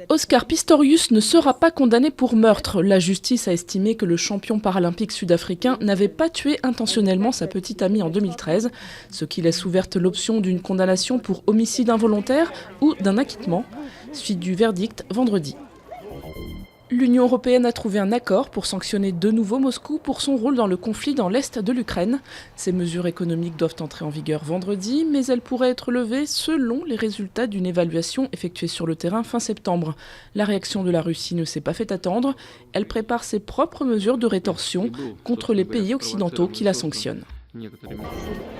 Oscar Pistorius ne sera pas condamné pour meurtre. La justice a estimé que le champion paralympique sud-africain n'avait pas tué intentionnellement sa petite amie en 2013, ce qui laisse ouverte l'option d'une condamnation pour homicide involontaire ou d'un acquittement, suite du verdict vendredi. L'Union européenne a trouvé un accord pour sanctionner de nouveau Moscou pour son rôle dans le conflit dans l'est de l'Ukraine. Ces mesures économiques doivent entrer en vigueur vendredi, mais elles pourraient être levées selon les résultats d'une évaluation effectuée sur le terrain fin septembre. La réaction de la Russie ne s'est pas fait attendre. Elle prépare ses propres mesures de rétorsion contre les pays occidentaux qui la sanctionnent.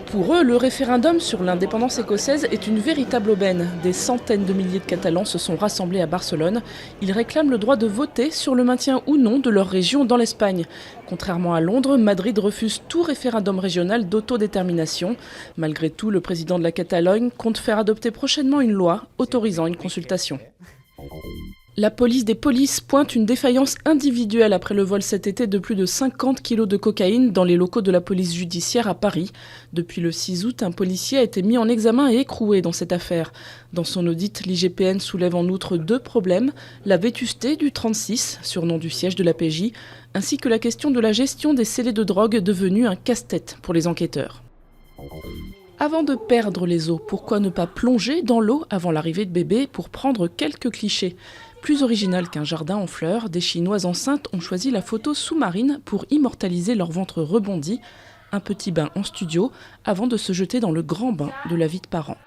Pour eux, le référendum sur l'indépendance écossaise est une véritable aubaine. Des centaines de milliers de Catalans se sont rassemblés à Barcelone. Ils réclament le droit de voter sur le maintien ou non de leur région dans l'Espagne. Contrairement à Londres, Madrid refuse tout référendum régional d'autodétermination. Malgré tout, le président de la Catalogne compte faire adopter prochainement une loi autorisant une consultation. La police des polices pointe une défaillance individuelle après le vol cet été de plus de 50 kilos de cocaïne dans les locaux de la police judiciaire à Paris. Depuis le 6 août, un policier a été mis en examen et écroué dans cette affaire. Dans son audit, l'IGPN soulève en outre 2 problèmes, la vétusté du 36, surnom du siège de la PJ, ainsi que la question de la gestion des scellés de drogue devenue un casse-tête pour les enquêteurs. Avant de perdre les os, pourquoi ne pas plonger dans l'eau avant l'arrivée de bébé pour prendre quelques clichés ? Plus original qu'un jardin en fleurs, des Chinoises enceintes ont choisi la photo sous-marine pour immortaliser leur ventre rebondi. Un petit bain en studio avant de se jeter dans le grand bain de la vie de parents.